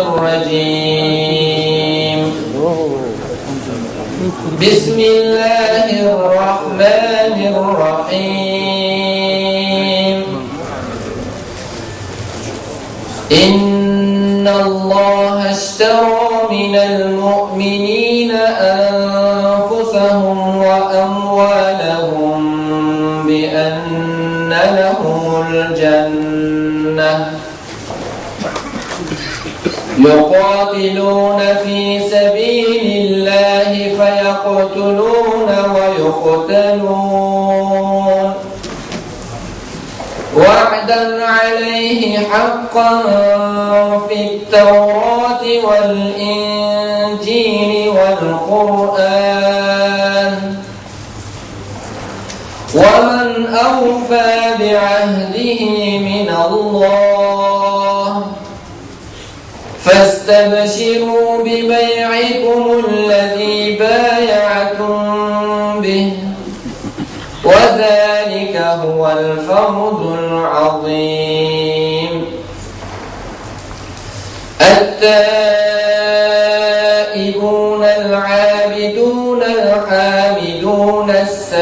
الرجيم بسم الله الرحمن الرحيم إن الله اشترى من المؤمنين أنفسهم وأموالهم بأن لهم الجنة يقاتلون في سبيل الله فيقتلون ويقتلون وعدا عليه حقا في التوراة والإنجيل والقرآن ومن أوفى بعهده من الله فاستبشروا ببيعكم الذي بايعتم به وذلك هو الفوز العظيم التائبون العابدون الحامدون السائحون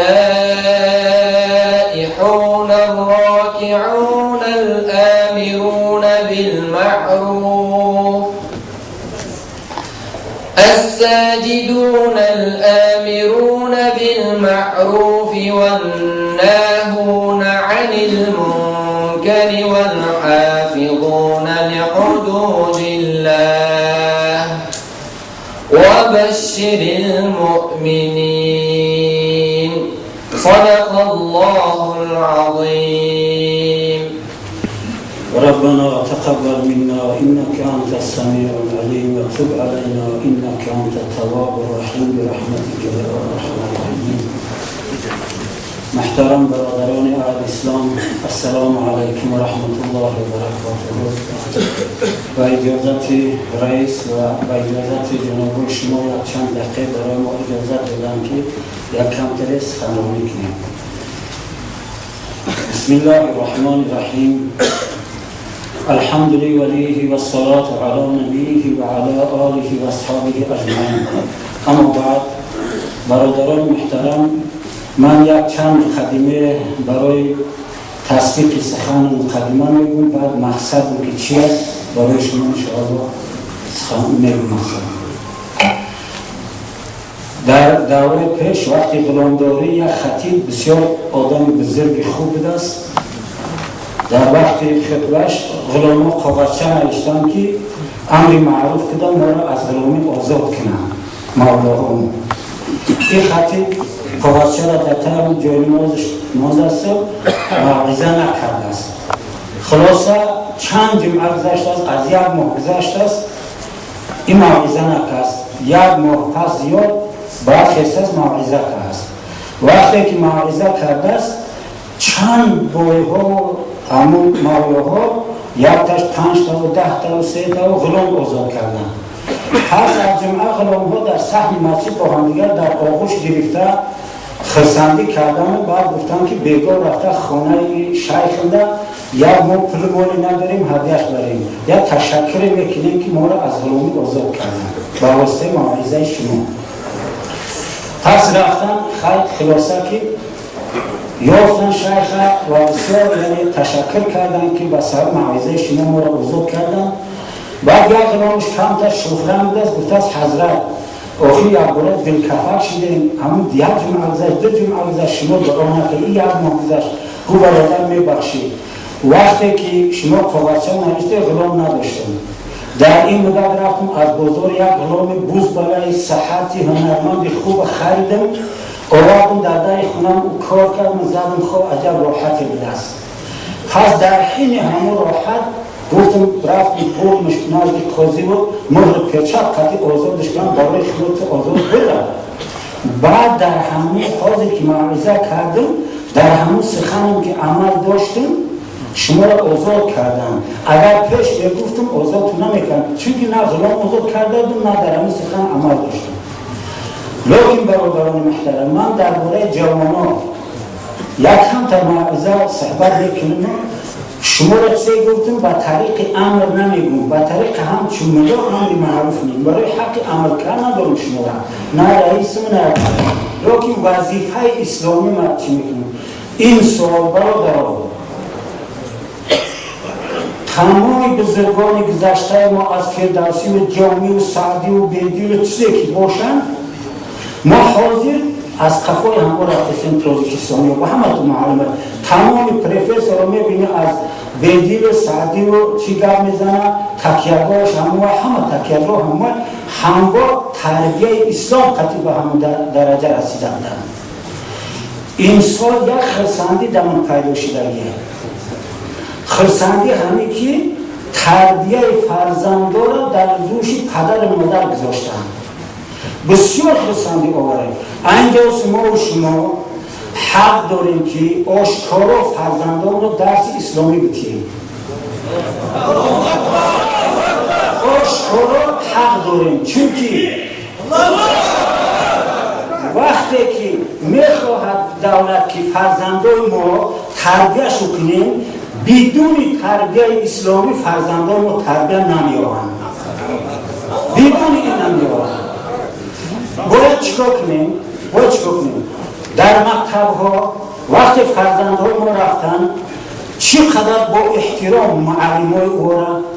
الراكعون الآمرون بالمعروف الساجدون الآمرون بالمعروف والناهون عن المنكر والحافظون لحدود الله وبشر المؤمنين صدق الله العظيم ربنا تقبل منا إنك أنت السميع العليم وتب علينا إنك أنت التواب الرحيم برحمتك يا أرحم الراحمين. محترم برادران الإسلام السلام عليكم ورحمة الله وبركاته. با اجازت رئیس و با اجازت جناب شما یک چند دقیقه برای ما اجازت بدم که یک کم ترس خانوانی کنیم. بسم الله الرحمن الرحیم. الحمد لله والصلاة على نبيه وعلى آله وأصحابه أجمعين. اما بعد برادران محترم من یک چند مقدمه برای تصدیق سخن مقدمه میگم بعد مقصد که چی است برای شما انشاءالله میگم. در دوره پیش وقتی غلامداری یک خطیب بسیار آدم بزرگ خوب است در وقت خطبهش غلاما کاغذچه نوشتن که امر معروف کردن ما را از غلامی آزاد کنن مولاهم. این خطیب کاغذچه را در طرف جای نماز است موعظه نکرده است. خلاصه چند جمعه گذشته است، از یک ماه گذشته است، این موعظه نکرد. یک ماه پس زیاد بعد خسته است موعظه کرده است. وقتی که موعظه کرده است چند بایها همون مولاها یک تاش 5 تا و 10 تا و 3 تا و غلام آزاد کردن. پس از جمعه غلام ها در صحن مسجد با همدیگر در آغوش گرفته خرسندی کردن و بعد گفتن که بیگاه رفته خانه شیخنده یا ما پول مالی نداریم هدیهش بریم یا تشکر میکنیم که ما را از غلامی آزاد کردن با واسطه موعظه شما. پس رفتن خلاصه که یافتن شیخ و بسیار یعنی تشکر کردن که به سر موعظه شما ما را آزاد کردن. بعد یک غلامش کم تا شوخرم بود است گفته است حضرت آخی یک باره دلکفر شدیم همون یک جمعه گذشت 2 جمعه گذشت شما دعا نکردید یک ماه گذشت او برادر میبخشید. وقتی که شما کاغذچه نوشته غلام نداشتم در این مدت رفتم از بازار یک غلام بوز بالای صحتی هنرمند خوب خریدم آوردم در در خونم او کار کردم زدم خواه عجب راحتی بود است. پس در حین همون راحت گفتم رفتم بردمش نزد قاضی و مهر پیچک قطعی آزادش کنم برای خلوت آزاد بدم. بعد در همون حاضر که موعظه کردم در همون سخنم که عمل داشتم شما را آزاد کردم. اگر پیش بگفتم آزاد نمیکنم چونکه نه غلام آزاد کرده بودم نه در همون سخن عمل داشتم. لیکن برادران محترم من درباره جوانان یک هم تا موعظه صحبت میکنم. شما را چه گفتم با طریق امر نمیگم، با طریق هم چون میگم امر معروف نیم، برای حق امر کردن ندارم شما را، نه رئیس نه لیکن وظیفه اسلامی ما چی میکنم؟ این سوال برادران تمام بزرگان گذشته ما از فردوسی و جامی و سعدی و بیدی و چیزی که باشند ما حاضر از قفای همه رفتیم تاجیکستانی و همه تو معلومه تمام پروفسور رو میبینی از بیدی و سعدی و چی گپ میزنه تکیه‌گاهش همه تکیه‌گاه همه تربیه اسلام قطعی به همون درجه رسیدند. این سال یک خرسندی در من پیدا شدگیه، خرسندی همین که تربیه فرزنده را در دوش پدر و مادر گذاشتن. بسیار خرسندی آوره. اینجاست ما و شما حق داریم که آشکارا فرزندان را درس اسلامی بتیم. آشکارا حق داریم چون که وقتی که میخواهد دولت که فرزندان ما تربیهش کنیم بدون تربیه اسلامی فرزندان ما تربیه نمی‌یابند. بدون این نمی‌یابند. باید چیکار کنیم؟ در مکتب ها وقتی فرزندان ما رفتن چقدر با احترام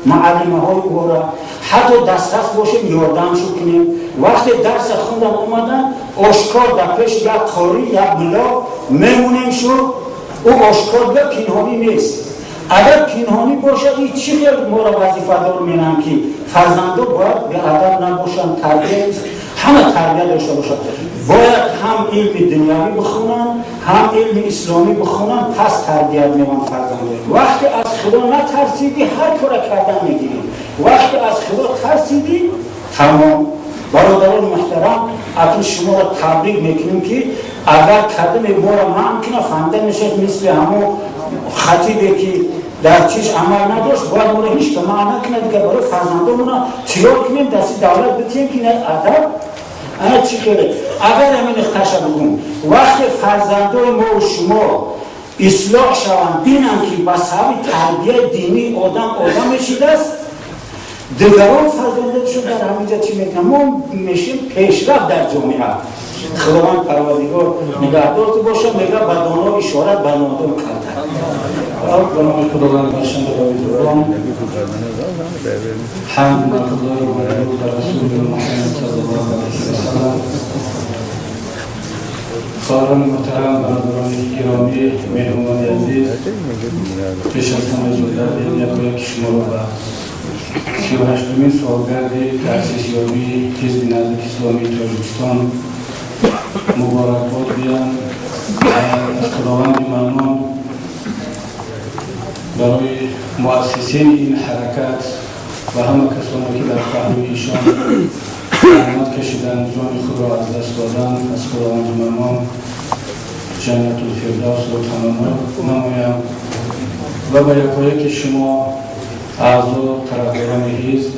معلمه های او را حتی دست باشیم یاردمشو کنیم. وقتی درس خوندن اومدن آشکار در پیش یک قاری یک ملا میمونیم شو او آشکار به پنهانی نیست. اگر پنهانی باشد این چی خیلی ما را وظیفه دار مینم که فرزندان باید به ادب نباشن، تربیه همه تربیه داشته باشد. باید هم علم دنیوی بخونن هم علم اسلامی بخونن پس تربیت میمون فرزندان. وقتی از خدا نترسیدی هر کار کردن میگیری، وقتی از خدا ترسیدی تمام. برادران محترم اکنون شما را تبریک میکنیم که اگر کردن ما را ممکنه فهمده میشه مثل همون خطیبی که در چیش عمل نداشت باید ما را هیچ که معنی نکنه دیگه برای فرزندان تیار کنیم دستی دولت بتیم که نه ادب انا چی کنه. اگر همین اختشه بگم وقتی فرزندان ما و شما اصلاح شوند بینم که بسابی تربیه دینی آدم میشید است دیگران فرزندشون در همینجا چی میکنم ما میشیم پیشرفت در جامعه. خداوند پروردگار نگهدارت باشه. میگه بدانا اشارت به نادان کرده. برای خداوند باشند بایدوران حمد خدای و رسول محمد صلی الله علیه و سلم. خواهران محترم برادران گرامی مهمان عزیز پیش از همه جلوه یک شما رو به 38مین سالگرد تأسیس یابی حزب نهضت اسلامی تاجیکستان مبارکباد بیان. از خداوند ممنون برای مؤسسین این حرکت و همه کسانی که در پهلوی ایشان زحمت کشیدن جان خود را از دست دادن. از خداوند ممنون جنت الفردوس رو تمنا نمایم و به یکایک شما اعضا طرفداران حزب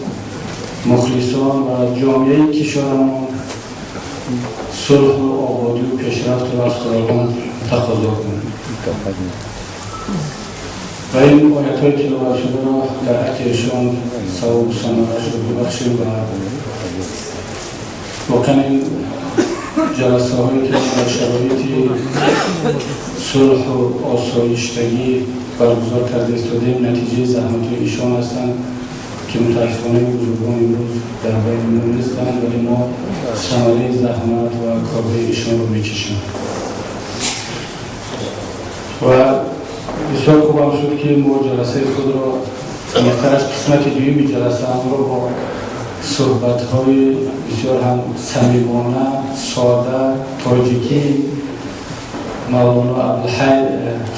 مخلصان و جامعه کشورمون صلح و آبادی و پیشرفت را از خداوند تقاضا کنیم و این آیت‌های تلاوت شده را در حق ایشان ثواب و ثمره‌اش را ببخشیم و واقعا این جلسه هایی که در شرایط صلح و آسایشتگی برگزار کرده استادیم نتیجه زحمت ایشان هستند که متاسفانه بزرگان امروز در بین نیستند ولی ما ثمره زحمت و کارهای ایشان رو میچشیم و بسیار خوب هم شد که ما جلسه خود را بهترش قسمت دویم جلسه هم رو با صحبت‌های بسیار هم صمیمانه ساده تاجیکی مولانا عبدالحی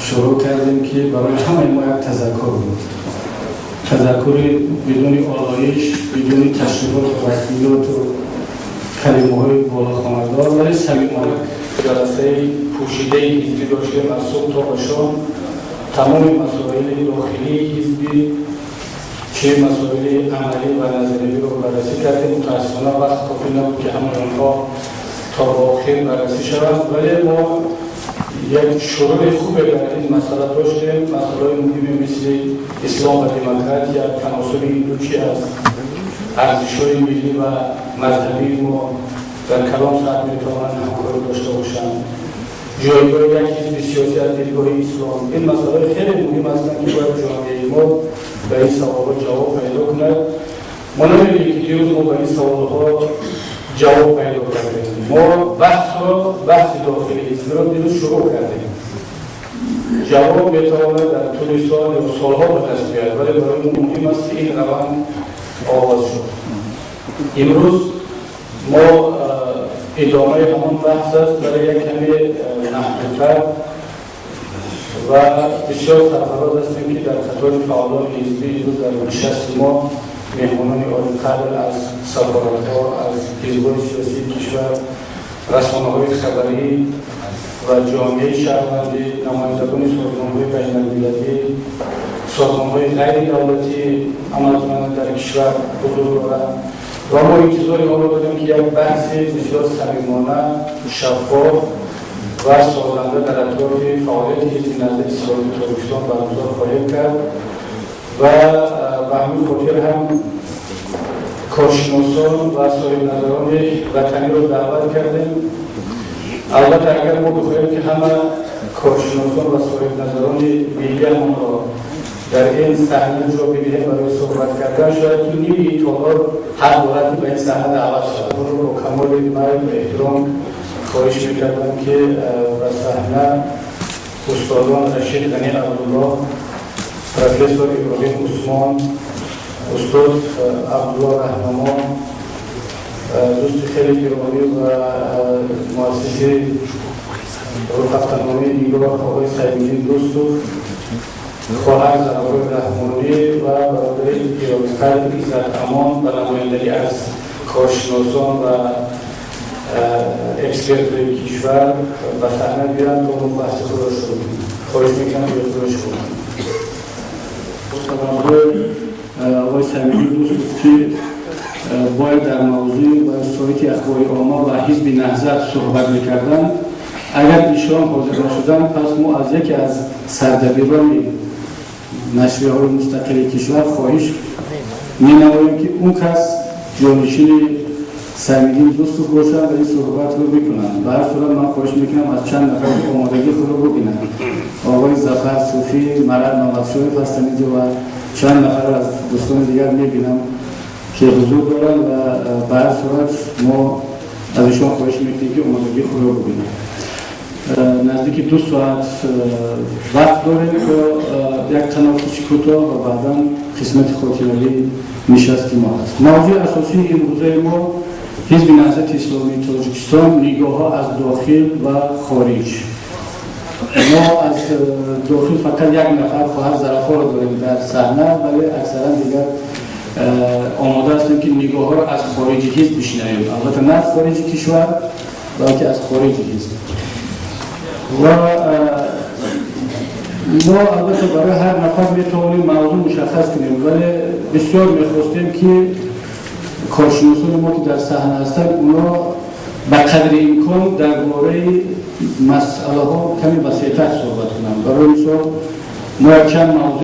شروع کردیم که برای همه ما یک تذکر بود. تذکری بدون آلایش، بدون تشریفات و وسیلات و کلمه‌های بالاخانه‌دار ولی صمیمانه جلسه پوشیده حزبی داشتیم از صبح تا به شام. تمام مسائل داخلی حزبی چه مسائل عملی و نظری رو بررسی کردیم. متأسفانه وقت کافی نبود که همه آنها تا به آخر بررسی شود ولی ما یک شروع خوبی در این مسئله داشتیم. مسئله مهمی مثل اسلام و دموکراسی، تناسب این دو چیز از ارزش‌های ملی و مذهبی ما در کلام ساعت میتوانند همکاری داشته باشند. جایگاه یک حزب سیاسی از دیدگاه اسلام، این مسئله خیلی مهم هستند که باید جامعه ما به این سوالات جواب پیدا کند. ما نمی‌بینیم که دیروز ما به این سوالات جواب پیدا کردیم. ما بحث داخلی حزب را دیروز شروع کردیم. جواب میتواند در طول سال یا سالها به دست بیاید، ولی برای ما مهم است که این روند آغاز شد. امروز ما ادامه همان بحث است برای یک کمی نهضت‌تر و بسیار سرفراز هستیم که در قطار فعالان حزبی امروز در نشست ما مهمانان عالی قدر از سفارت‌ها، از حزب‌های سیاسی کشور، رسانه‌های خبری و جامعه شهروندی، نمایندگان سازمان‌های بین‌المللی، سازمان‌های غیر دولتی عمل کنند در کشور حضور دارند و ما انتظار آن را داریم که یک بحث بسیار صمیمانه، شفاف و سازنده در اطراف فعالیت حزب نهضت اسلامی ترکستان برگزار خواهیم کرد و به همین خاطر هم کارشناسان و صاحب نظران وطنی را دعوت کردیم. البته اگر ما بخواهیم که همه کارشناسان و صاحب نظران ملی ما را در این صحنه جا بگیریم برای صحبت کردن، شاید که نیمی تالار هر دولتی به این صحنه دعوت شد. ما رو با کمال میل و احترام خواهش میکردم که به صحنه استادان رشید غنی عبدالله، پروفسور ابراهیم عثمان، استاد عبدالله رهنما، دوست خیلی گرامی و مؤسس هفته‌نامه نگاه آقای سعیدالدین دوستو، خواهر زنوار رحمانی و برادر ایران‌فر عزت امان و نمایندگی از کارشناسان و اکسپرت‌های کشور به صحنه بیان تا ما بحث خود را شروع کنیم. خواهش میکنم بیاید شروع کنیم. آقای سعیدالدین دوست گفت که باید در موضوع و سایت اخبار عامه و حزب نهضت صحبت میکردن. اگر ایشان حاضر نشدن، پس ما از یکی از سردبیران نشریه‌های مستقل کشور خواهش می‌نماییم که اون کس جانشین سعیدالدین دوست رو باشن و این صحبت رو بکنن. به هر صورت من خواهش میکنم از چند نفر که آمادگی خود رو ببینن. آقای ظفر صوفی، مرد محمدشاه فستانی‌زاده و چند نفر از دوستان دیگر میبینم که حضور دارن و به هر صورت ما از ایشان خواهش میکنیم که آمادگی خود رو ببینن. نزدیک 2 ساعت وقت داریم که یک تنفسی کوتاه و بعدا قسمت خاطره‌ای نشست ما هست. موضوع اساسی امروزه ما حزب نهضت اسلامی تاجیکستان، نگاه‌ها از داخل و خارج. ما از داخل فقط یک نفر خواهر ظرفا را داریم در صحنه، ولی اکثرا دیگر آماده هستیم که نگاه‌ها را از خارج حزب بشنویم. البته نه از خارج کشور بلکه از خارج حزب. و ما البته برای هر نفر میتوانیم موضوع مشخص کنیم، ولی بسیار میخواستیم که کارشناسان ما که در صحنه هستند اونا به قدر امکان درباره مسئله ها کمی وسیع‌تر صحبت کنند. برای مثال ما چند موضوع